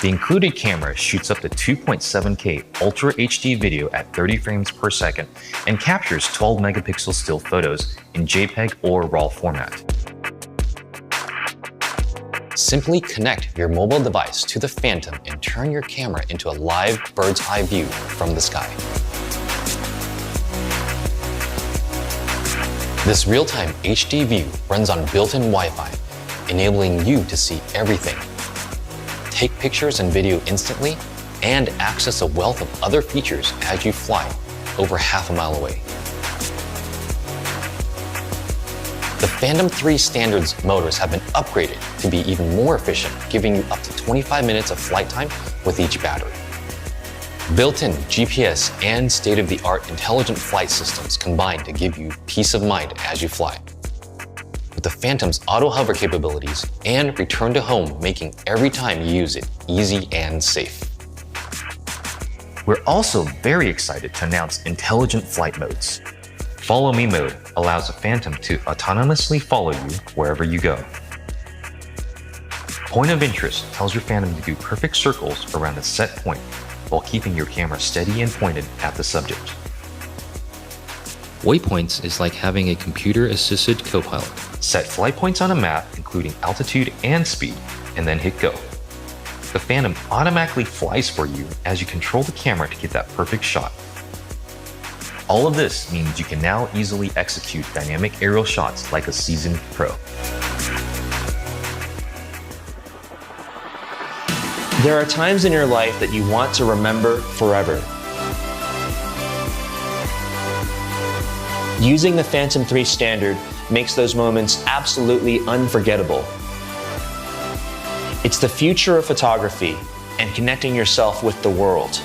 The included camera shoots up to 2.7K Ultra HD video at 30 frames per second and captures 12 megapixel still photos in JPEG or RAW format. Simply connect your mobile device to the Phantom and turn your camera into a live bird's eye view from the sky. This real-time HD view runs on built-in Wi-Fi, enabling you to see everything, take pictures and video instantly, and access a wealth of other features as you fly over half a mile away. The Phantom 3 Standard's motors have been upgraded to be even more efficient, giving you up to 25 minutes of flight time with each battery. Built-in GPS and state-of-the-art intelligent flight systems combine to give you peace of mind as you fly, with the Phantom's auto-hover capabilities and return to home making every time you use it easy and safe. We're also very excited to announce intelligent flight modes. Follow Me mode allows the Phantom to autonomously follow you wherever you go. Point of Interest tells your Phantom to do perfect circles around a set point while keeping your camera steady and pointed at the subject. Waypoints is like having a computer-assisted co-pilot. Set flight points on a map, including altitude and speed, and then hit go. The Phantom automatically flies for you as you control the camera to get that perfect shot. All of this means you can now easily execute dynamic aerial shots like a seasoned pro. There are times in your life that you want to remember forever. Using the Phantom 3 Standard makes those moments absolutely unforgettable. It's the future of photography and connecting yourself with the world.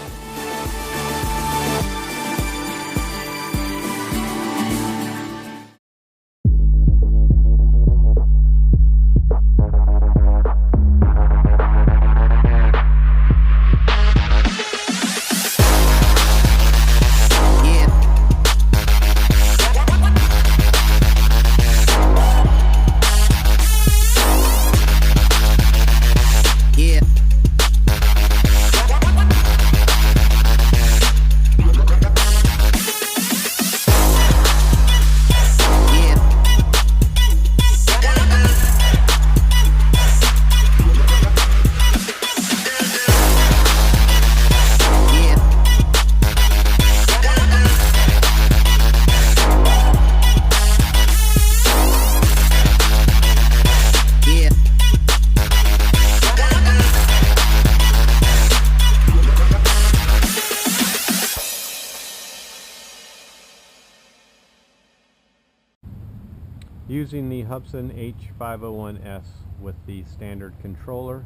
Using the Hubsan H501S with the standard controller,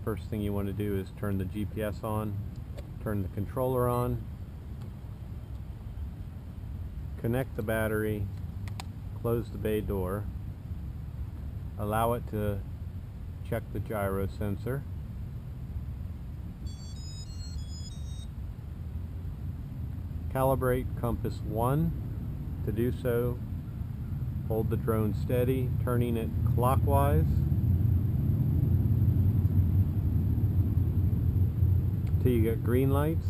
first thing you want to do is turn the GPS on, turn the controller on, connect the battery, close the bay door, allow it to check the gyro sensor, calibrate compass 1. To do so, hold the drone steady, turning it clockwise. Till you get green lights.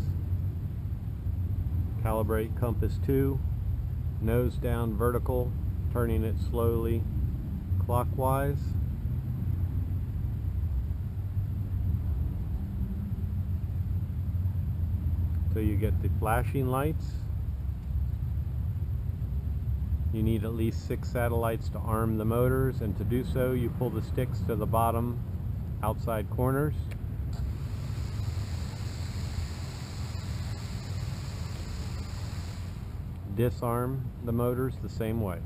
Calibrate compass 2, nose down vertical, turning it slowly clockwise. Till you get the flashing lights. You need at least 6 satellites to arm the motors, and to do so you pull the sticks to the bottom outside corners. Disarm the motors the same way.